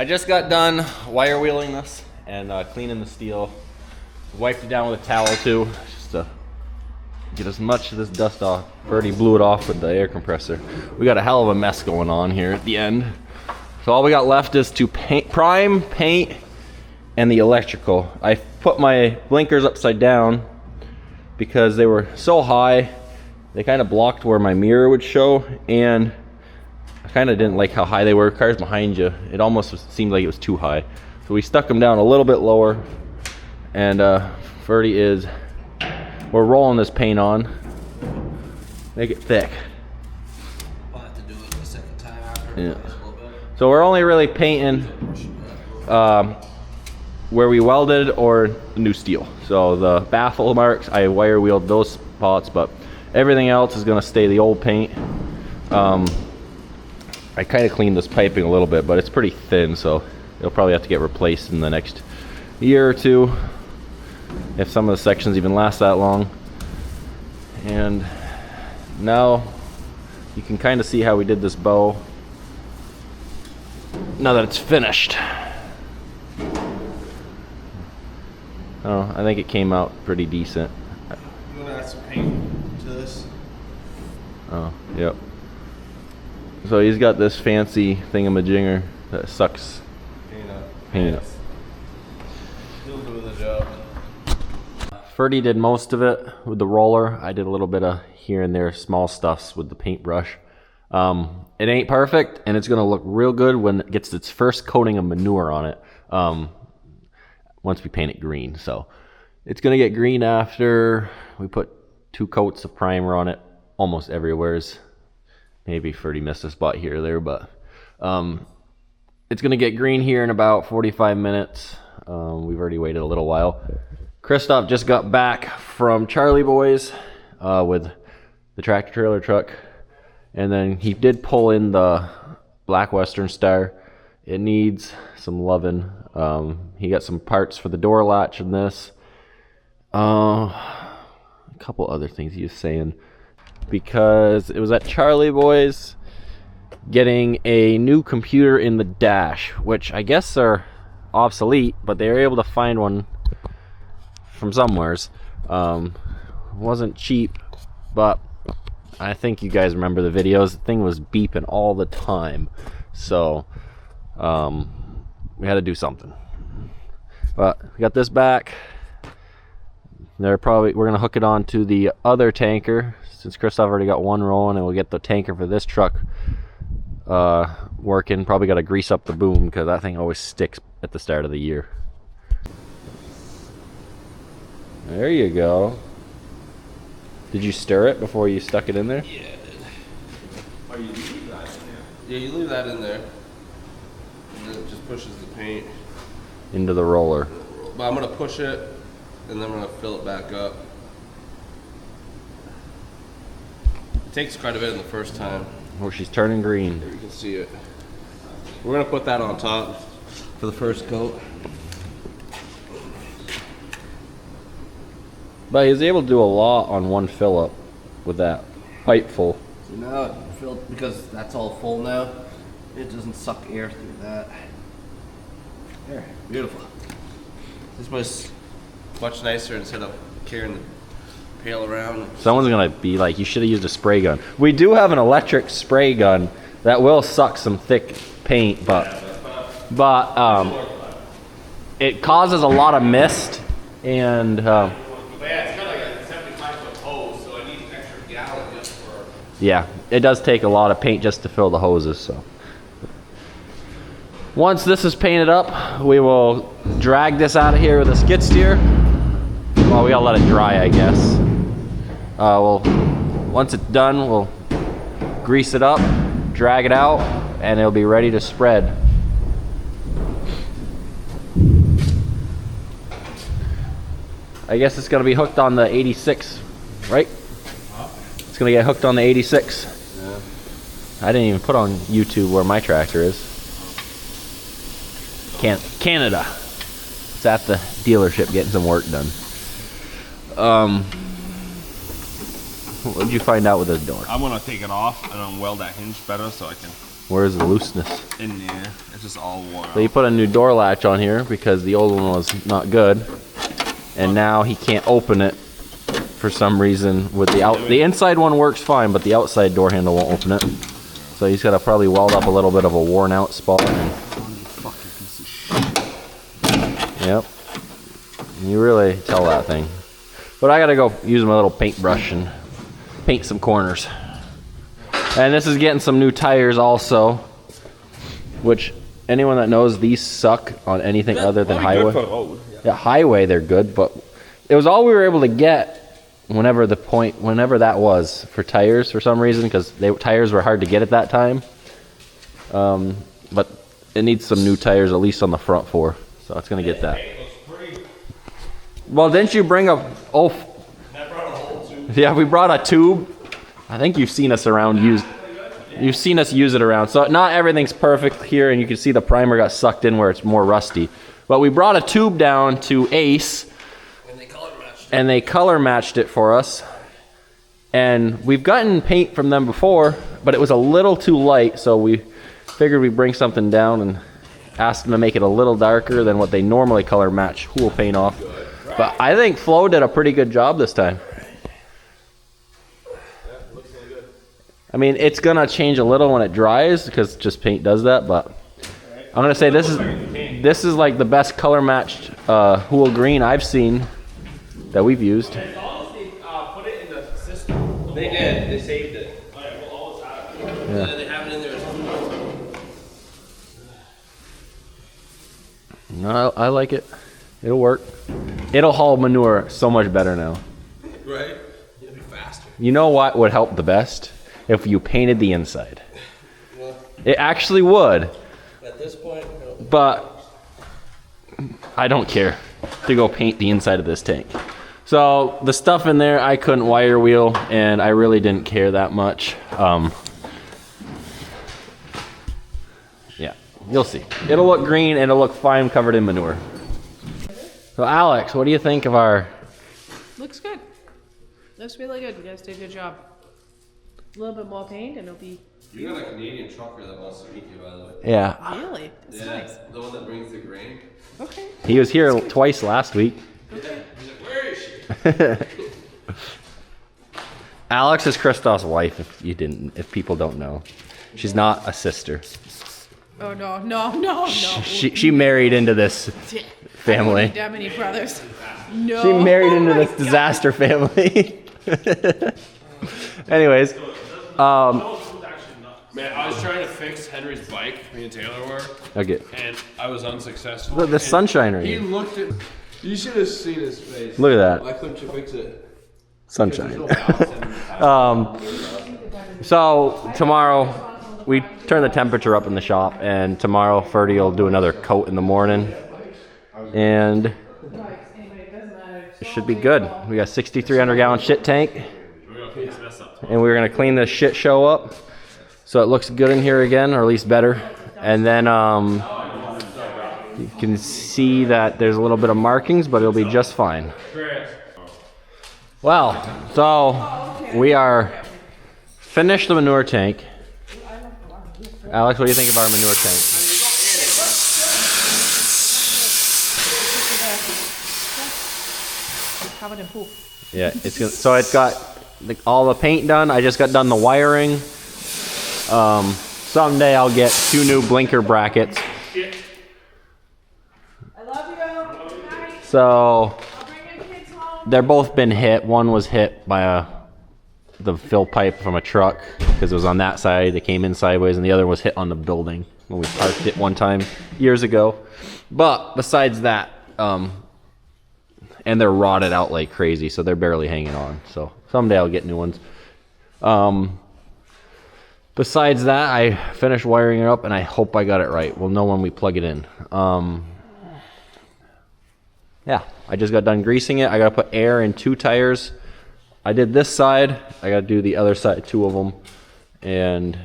I just got done wire wheeling this and cleaning the steel. Wiped it down with a towel too, just to get as much of this dust off. Already blew it off with the air compressor. We got a hell of a mess going on here at the end. So all we got left is to prime, paint, and the electrical. I put my blinkers upside down because they were so high. They kind of blocked where my mirror would show, and I kind of didn't like how high they were. Cars behind you, it almost seemed like it was too high. So we stuck them down a little bit lower, and Ferdy we're rolling this paint on. Make it thick. I'll have to do it the second time after. Yeah. So we're only really painting where we welded or new steel. So the baffle marks, I wire wheeled those spots, but everything else is gonna stay the old paint. I kind of cleaned this piping a little bit, but it's pretty thin, so it'll probably have to get replaced in the next year or two, if some of the sections even last that long. And now you can kind of see how we did this bow now that it's finished. Oh, I think it came out pretty decent. You want to add some paint to this? Oh, yep. So he's got this fancy thingamajigger that sucks paint up. He'll do the job. Ferdy did most of it with the roller. I did a little bit of here and there small stuffs with the paintbrush. It ain't perfect, and it's gonna look real good when it gets its first coating of manure on it. Once we paint it green, so it's gonna get green after we put 2 coats of primer on it almost everywheres. Maybe Ferdy missed a spot here or there, but it's gonna get green here in about 45 minutes. We've already waited a little while. Christoph just got back from Charlie Boys with the tractor trailer truck, and then he did pull in the Black Western Star. It needs some loving. He got some parts for the door latch in this. A couple other things he was saying, because it was at Charlie Boys getting a new computer in the dash, which I guess are obsolete, but they were able to find one from somewheres. Wasn't cheap, but I think you guys remember the videos. The thing was beeping all the time, so we had to do something. But we got this back. We're gonna hook it on to the other tanker, since Christoph already got one rolling, and we'll get the tanker for this truck working. Probably got to grease up the boom, because that thing always sticks at the start of the year. There you go. Did you stir it before you stuck it in there? Yeah. Oh, you leave that in there? Yeah, you leave that in there. And then it just pushes the paint into the roller. But I'm going to push it, and then I'm going to fill it back up. It takes quite a bit in the first time. Oh, she's turning green. There you can see it. We're going to put that on top for the first coat. But he was able to do a lot on one fill up with that pipe full. So now it filled, because that's all full now, it doesn't suck air through that. There, beautiful. This was much nicer instead of carrying the pail around. Someone's gonna be like, you should have used a spray gun. We do have an electric spray gun that will suck some thick paint, but it causes a lot of mist, and yeah, it's got like a 75-foot hose, so I need an extra gallon just for... yeah, it does take a lot of paint just to fill the hoses, so. Once this is painted up, we will drag this out of here with a skid steer. Well, we gotta let it dry, I guess. Once it's done, we'll grease it up, drag it out, and it'll be ready to spread. I guess it's gonna be hooked on the 86, right? It's gonna get hooked on the 86. Yeah. I didn't even put on YouTube where my tractor is. Canada. It's at the dealership getting some work done. What did you find out with this door? I'm gonna take it off and then weld that hinge better so I can Where's the looseness? In there. It's just all worn So he put a new door latch on here because the old one was not good. And now he can't open it for some reason with the inside one works fine, but the outside door handle won't open it. So he's got to probably weld up a little bit of a worn out spot. Yep. You really tell that thing. But I got to go use my little paintbrush and paint some corners. And this is getting some new tires also, which anyone that knows, these suck on anything other than highway. Yeah, highway they're good, but it was all we were able to get whenever that was for tires for some reason, because tires were hard to get at that time. But it needs some new tires, at least on the front four, so it's gonna get that. Well, didn't you bring yeah, we brought a tube. I think you've seen us you've seen us use it around. So not everything's perfect here, and you can see the primer got sucked in where it's more rusty. But we brought a tube down to Ace, and they color matched it for us. And we've gotten paint from them before, but it was a little too light, so we figured we'd bring something down and ask them to make it a little darker than what they normally color match Hool paint off. But I think Flo did a pretty good job this time. I mean, it's gonna change a little when it dries because just paint does that, but I'm gonna say this is like the best color matched Hool green I've seen that we've used. As long as they put it in the system. They did. They saved it. Alright, we'll always have it. Yeah. They have it in there as No, I like it. It'll work. It'll haul manure so much better now. right? It'll be faster. You know what would help the best? If you painted the inside. It actually would. At this point, no. But I don't care to go paint the inside of this tank. So the stuff in there I couldn't wire wheel, and I really didn't care that much. Yeah, you'll see. It'll look green and it'll look fine covered in manure. So Alex, what do you think of our... Looks good. Looks really good. You guys did a good job. A little bit more paint and it'll be... You got a Canadian trucker that wants to meet you, by the way. Yeah, Really? That's Yeah, nice. the one that brings the grain. Okay. he was here twice last week. Yeah. He's like, where is she? Alex is Christoph's wife, if people don't know. She's not a sister. Oh, no. She married into this family. That many brothers. No. She married into this disaster family. Anyways, Man, I was trying to fix Henry's bike, me and Taylor were, okay. and I was unsuccessful. Look, the And sunshine right He here. looked at. You should have seen his face. Look at that. Why couldn't you fix it? Sunshine. So tomorrow we turn the temperature up in the shop, and tomorrow Ferdy will do another coat in the morning, and it should be good. We got a 6,300 gallon shit tank, and we're gonna clean this shit show up so it looks good in here again, or at least better. And then you can see that there's a little bit of markings, but it'll be just fine. Well, so we are finished the manure tank. Alex, what do you think of our manure tank? Covered in poop. Yeah, so it's got all the paint done. I just got done the wiring. Someday I'll get 2 new blinker brackets. I love you. Good night. So I'll bring your kids home. they're both been hit. One was hit by the fill pipe from a truck because it was on that side. They came in sideways, and the other was hit on the building when we parked it one time years ago. But besides that, and they're rotted out like crazy, so they're barely hanging on. So someday I'll get new ones. Besides that, I finished wiring it up, and I hope I got it right. We'll know when we plug it in. Yeah, I just got done greasing it. I got to put air in 2 tires. I did this side. I got to do the other side, 2 of them. And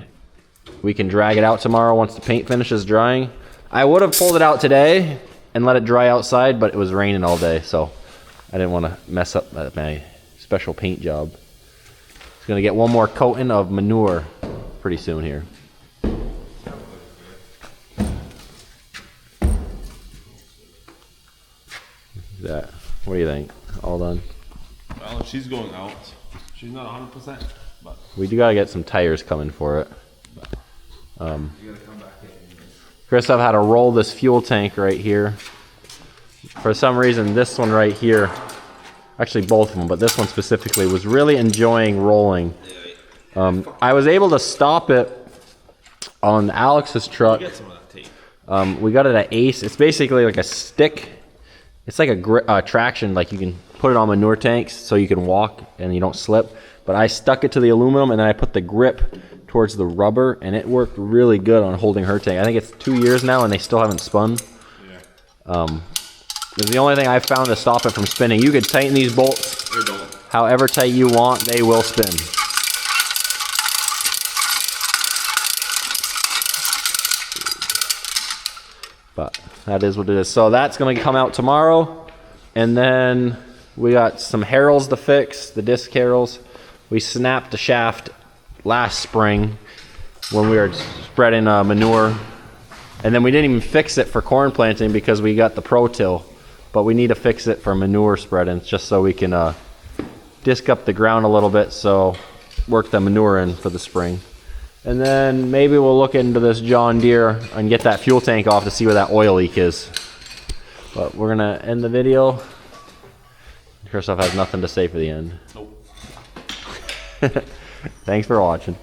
we can drag it out tomorrow once the paint finishes drying. I would have pulled it out today and let it dry outside, but it was raining all day, so I didn't want to mess up my special paint job. It's going to get one more coating of manure pretty soon here. that. What do you think? All done? Well, if she's going out, she's not 100%, but We do gotta get some tires coming for it. you gotta come back in. Christoph had to roll this fuel tank right here. For some reason, this one right here, actually both of them, but this one specifically, was really enjoying rolling. I was able to stop it on Alex's truck. Get some of that tape. We got it at Ace. It's basically like a stick. It's like a traction, like you can put it on manure tanks so you can walk and you don't slip. But I stuck it to the aluminum and then I put the grip towards the rubber, and it worked really good on holding her tank. I think it's 2 years now and they still haven't spun. Yeah. It's the only thing I've found to stop it from spinning. You could tighten these bolts They don't. however tight you want, they will spin. But that is what it is. So that's going to come out tomorrow. And then we got some harrows to fix, the disc harrows. We snapped the shaft last spring when we were spreading manure. And then we didn't even fix it for corn planting because we got the Pro-Till. But we need to fix it for manure spreading just so we can disc up the ground a little bit, so work the manure in for the spring. And then maybe we'll look into this John Deere and get that fuel tank off to see where that oil leak is. But we're gonna end the video. Christoph has nothing to say for the end. Nope. Thanks for watching.